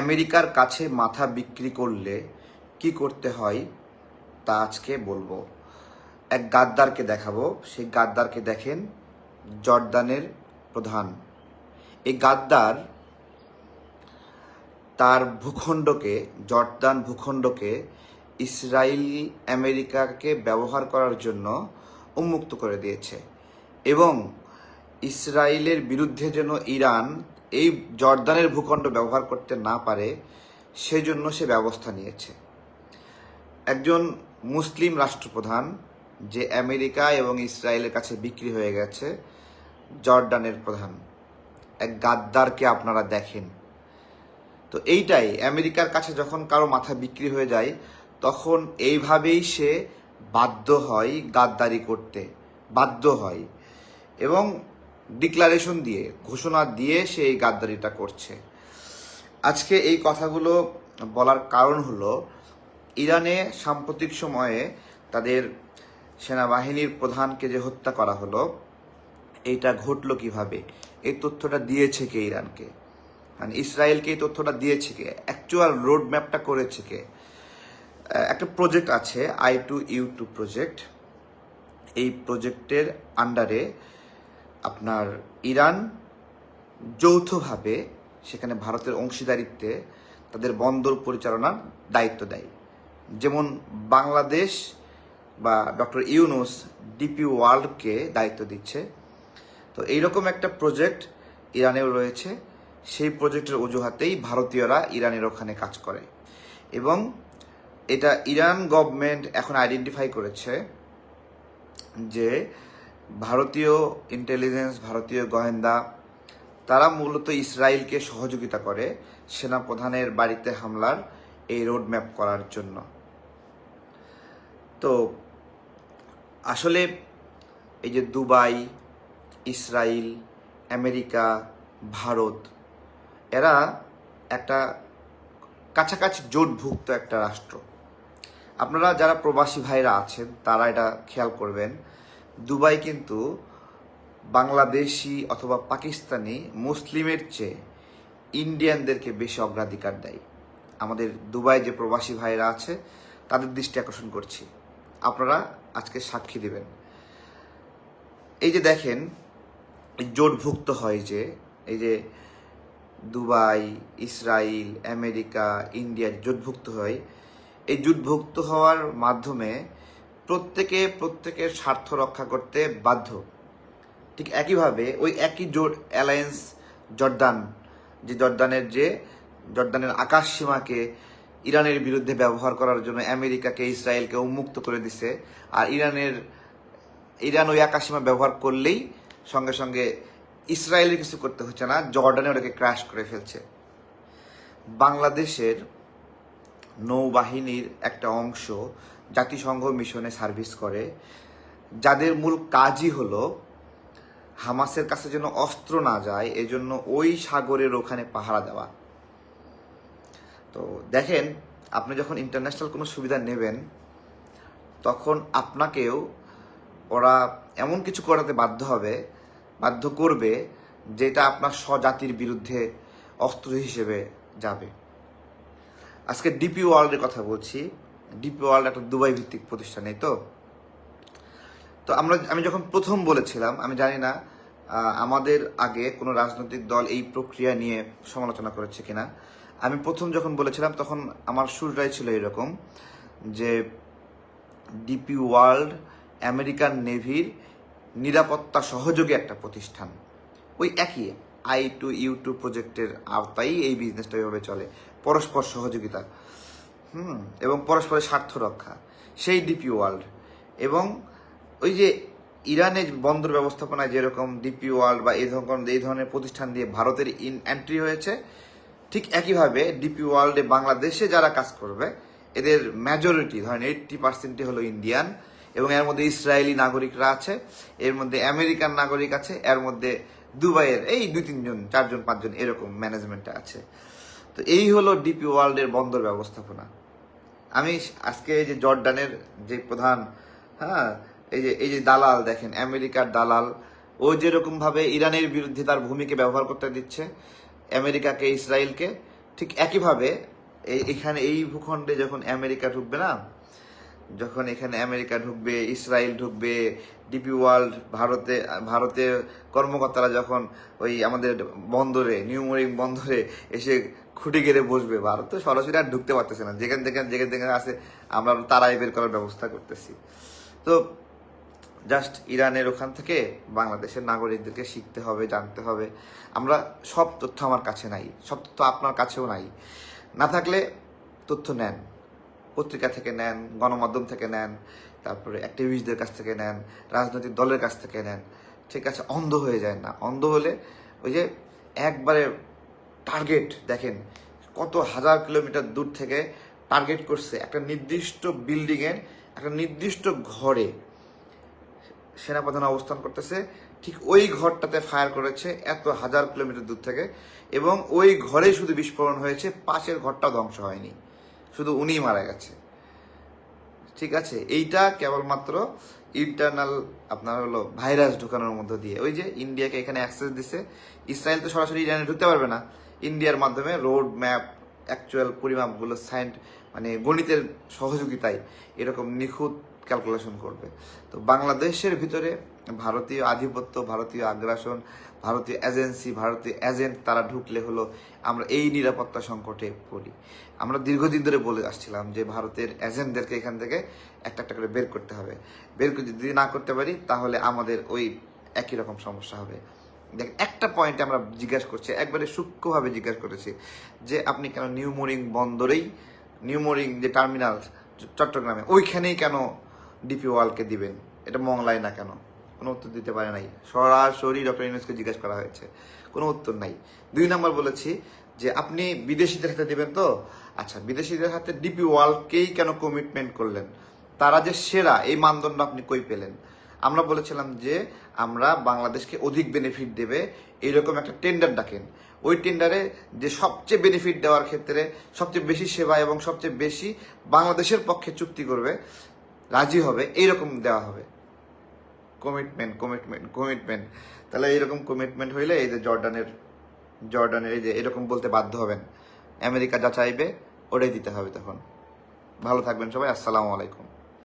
আমেরিকার কাছে মাথা বিক্রি করলে কি করতে হয় তা আজকে বলবো। এক গাদ্দারকে দেখাবো। সেই গাদ্দারকে দেখেন, জর্দানের প্রধান। এই গাদ্দার তার ভূখণ্ডকে, জর্দান ভূখণ্ডকে ইসরায়েল আমেরিকাকে ব্যবহার করার জন্য উন্মুক্ত করে দিয়েছে এবং ইসরায়েলের বিরুদ্ধে যেন ইরান এই জর্দানের ভূখণ্ড ব্যবহার করতে না পারে সেজন্য সে ব্যবস্থা নিয়েছে। একজন মুসলিম রাষ্ট্রপ্রধান যে আমেরিকা এবং ইসরায়েলের কাছে বিক্রি হয়ে গেছে, জর্দানের প্রধান এক গাদ্দারকে আপনারা দেখেন। তো এইটাই, আমেরিকার কাছে যখন কারো মাথা বিক্রি হয়ে যায় তখন এইভাবেই সে বাধ্য হয় গাদ্দারি করতে, বাধ্য হয় এবং ডিক্লারেশন দিয়ে, ঘোষণা দিয়ে সে এই গাদ্দারিটা করছে। আজকে এই কথাগুলো বলার কারণ হলো, ইরানে সাম্প্রতিক সময়ে তাদের সেনাবাহিনীর প্রধানকে যে হত্যা করা হলো, এইটা ঘটলো কিভাবে, এই তথ্যটা দিয়েছে কে ইরানকে, মানে ইসরায়েলকে এই তথ্যটা দিয়েছে কে, অ্যাকচুয়াল রোড ম্যাপটা করেছে কে। একটা প্রজেক্ট আছে I2U2 প্রজেক্ট। এই প্রজেক্টের আন্ডারে আপনার ইরান যৌথভাবে সেখানে ভারতের অংশীদারিত্বে তাদের বন্দর পরিচালনার দায়িত্ব দেয়। যেমন বাংলাদেশ বা ডক্টর ইউনুস ডিপি ওয়ার্ল্ডকে দায়িত্ব দিচ্ছে। তো এইরকম একটা প্রজেক্ট ইরানেও রয়েছে। সেই প্রজেক্টের অজুহাতেই ভারতীয়রা ইরানের ওখানে কাজ করে এবং এটা ইরান গভর্নমেন্ট এখন আইডেন্টিফাই করেছে যে ভারতীয় ইন্টেলিজেন্স, ভারতীয় গোয়েন্দা, তারা মূলত ইসরায়েলকে সহযোগিতা করে সেনাপ্রধানের বাড়িতে হামলার এই রোডম্যাপ করার জন্য। তো আসলে এই যে দুবাই, ইসরায়েল, আমেরিকা, ভারত, এরা একটা কাছাকাছি জোটভুক্ত একটা রাষ্ট্র। আপনারা যারা প্রবাসী ভাইরা আছেন তারা এটা খেয়াল করবেন, দুবাই কিন্তু বাংলাদেশি অথবা পাকিস্তানি মুসলিমের চেয়ে ইন্ডিয়ানদেরকে বেশি অগ্রাধিকার দেয়। আমাদের দুবাই যে প্রবাসী ভাইরা আছে তাদের দৃষ্টি আকর্ষণ করছি, আপনারা আজকে সাক্ষী দিবেন। এই যে দেখেন, জোটভুক্ত হয় যে এই যে দুবাই, ইসরায়েল, আমেরিকা, ইন্ডিয়া জোটভুক্ত হয়, এই জোটভুক্ত হওয়ার মাধ্যমে প্রত্যেকের স্বার্থ রক্ষা করতে বাধ্য। ঠিক একইভাবে ওই একই জোট অ্যালায়েন্স জর্দান, যে জর্দানের আকাশ সীমাকে ইরানের বিরুদ্ধে ব্যবহার করার জন্য আমেরিকাকে, ইসরায়েলকে উন্মুক্ত করে দিছে। আর ইরান ওই আকাশ সীমা ব্যবহার করলেই সঙ্গে সঙ্গে ইসরায়েলের কিছু করতে হচ্ছে না, জর্ডানে ওটাকে ক্র্যাশ করে ফেলছে। বাংলাদেশের নৌবাহিনীর একটা অংশ জাতিসংঘ মিশনে সার্ভিস করে, যাদের মূল কাজই হলো হামাসের কাছে যেন অস্ত্র না যায়, এজন্য ওই সাগরের ওখানে পাহারা দেওয়া। তো দেখেন, আপনি যখন ইন্টারন্যাশনাল কোনো সুবিধা নেবেন তখন আপনাকেও ওরা এমন কিছু করাতে বাধ্য করবে যেটা আপনার স্বজাতির বিরুদ্ধে অস্ত্র হিসেবে যাবে। আজকে ডিপি ওয়ার্ল্ডের কথা বলছি। ডিপি ওয়ার্ল্ড একটা দুবাই ভিত্তিক প্রতিষ্ঠান। এই তো আমি যখন প্রথম বলেছিলাম, আমি জানি না আমাদের আগে কোনো রাজনৈতিক দল এই প্রক্রিয়া নিয়ে সমালোচনা করেছে কিনা। আমি প্রথম যখন বলেছিলাম তখন আমার শুরুটাই ছিল এরকম যে ডিপি ওয়ার্ল্ড আমেরিকান নেভির নিরাপত্তা সহযোগী একটা প্রতিষ্ঠান। ওই একই I2U2 প্রজেক্টের আওতায় এই বিজনেসটা এভাবে চলে, পরস্পর সহযোগিতা এবং পরস্পরের স্বার্থ রক্ষা। সেই ডিপি ওয়ার্ল্ড এবং ওই যে ইরানের বন্দর ব্যবস্থাপনায় যেরকম ডিপি ওয়ার্ল্ড বা এই ধরনের প্রতিষ্ঠান দিয়ে ভারতের এন্ট্রি হয়েছে, ঠিক একইভাবে ডিপি ওয়ার্ল্ডে বাংলাদেশে যারা কাজ করবে এদের মেজরিটি, ধরেন 80% হলো ইন্ডিয়ান এবং এর মধ্যে ইসরায়েলি নাগরিকরা আছে, এর মধ্যে আমেরিকান নাগরিক আছে, এর মধ্যে দুবাইয়ের এই 2-3 জন, 4-5 জন এরকম ম্যানেজমেন্টে আছে। তো এই হলো ডিপি ওয়ার্ল্ডের বন্দর ব্যবস্থাপনা। আমি আজকে এই যে জর্ডানের যে প্রধান, এই যে দালাল দেখেন, আমেরিকার দালাল, ও যেরকম ভাবে ইরানের বিরুদ্ধে তার ভূমিকে ব্যবহার করতে দিচ্ছে আমেরিকাকে, ইসরায়েলকে, ঠিক একইভাবে এখানে এই ভূখণ্ডে যখন আমেরিকা ঢুকবে না, যখন এখানে আমেরিকা ঢুকবে, ইসরায়েল ঢুকবে, ডিপি ওয়ার্ল্ড, ভারতের কর্মকর্তারা যখন ওই আমাদের বন্দরে, নিউমরিং বন্দরে এসে খুঁটি গেড়ে বসবে, ভারত তো সরাসরি আর ঢুকতে পারতেছে না, যেখান থেকে আসে আমরা তারাই বের করার ব্যবস্থা করতেছি। তো জাস্ট ইরানের ওখান থেকে বাংলাদেশের নাগরিকদেরকে শিখতে হবে, জানতে হবে। আমরা সব তথ্য আমার কাছে নাই, সব তথ্য আপনার কাছেও নাই। না থাকলে তথ্য নেন, পত্রিকা থেকে নেন, গণমাধ্যম থেকে নেন, তারপরে অ্যাক্টিভিস্টদের কাছ থেকে নেন, রাজনৈতিক দলের কাছ থেকে নেন, ঠিক আছে? অন্ধ হয়ে যায় না। অন্ধ হলে ওই যে একবারে টার্গেট দেখেন, কত হাজার কিলোমিটার দূর থেকে টার্গেট করছে একটা নির্দিষ্ট বিল্ডিংয়ের একটা নির্দিষ্ট ঘরে সেনাপ্রধান অবস্থান করতেছে, ঠিক ওই ঘরটাতে ফায়ার করেছে এত হাজার কিলোমিটার দূর থেকে, এবং ওই ঘরে শুধু বিস্ফোরণ হয়েছে, পাশের ঘরটা ধ্বংস হয়নি, শুধু উনিই মারা গেছে। ঠিক আছে? এইটা কেবলমাত্র ইন্টারনাল আপনার হলো ভাইরাস ঢুকানোর মধ্য দিয়ে। ওই যে ইন্ডিয়াকে এখানে অ্যাক্সেস দিছে, ইসরায়েল তো সরাসরি ইরানে ঢুকতে পারবে না, ইন্ডিয়ার মাধ্যমে রোড ম্যাপ, অ্যাকচুয়াল পরিমাপগুলো মানে গণিতের সহযোগিতায় এরকম নিখুঁত ক্যালকুলেশন করবে। তো বাংলাদেশের ভিতরে ভারতীয় আধিপত্য, ভারতীয় আগ্রাসন, ভারতীয় এজেন্সি, ভারতীয় এজেন্ট তারা ঢুকলে হলো আমরা এই নিরাপত্তা সংকটে পড়ি। আমরা দীর্ঘদিন ধরে বলে আসছিলাম যে ভারতের এজেন্টদেরকে এখান থেকে একটা একটা করে বের করতে হবে। যদি না করতে পারি তাহলে আমাদের ওই একই রকম সমস্যা হবে। দেখ, একটা পয়েন্টে আমরা জিজ্ঞাসা করছি, একবারে সূক্ষ্মভাবে জিজ্ঞাসা করেছি যে আপনি কেন নিউমরিং যে টার্মিনাল চট্টগ্রামে, ওইখানেই কেন ডিপি ওয়ার্ল্ডকে দিবেন, এটা মংলায় না কেন? কোনো উত্তর দিতে পারে নাই। সরাসরি ডক্টর ইউনূসকে জিজ্ঞাসা করা হয়েছে, কোনো উত্তর নাই। 2 নম্বর বলেছি যে আপনি বিদেশিদের হাতে দিবেন তো, আচ্ছা বিদেশিদের হাতে ডিপি ওয়ার্ল্ডকেই কেন কমিটমেন্ট করলেন? তারা যে সেরা, এই মানদণ্ড আপনি কই পেলেন? আমরা বলেছিলাম যে আমরা বাংলাদেশকে অধিক বেনিফিট দেবে এইরকম একটা টেন্ডার ডাকেন, ওই টেন্ডারে যে সবচেয়ে বেনিফিট দেওয়ার ক্ষেত্রে সবচেয়ে বেশি সেবা এবং সবচেয়ে বেশি বাংলাদেশের পক্ষে চুক্তি করবে, রাজি হবে, এইরকম দেওয়া হবে। কমিটমেন্ট। তাহলে এইরকম কমিটমেন্ট হইলে এই যে জর্ডানের এই যে এরকম বলতে বাধ্য হবেন, আমেরিকা যা চাইবে ওটাই দিতে হবে তখন। ভালো থাকবেন সবাই, আসসালামু আলাইকুম।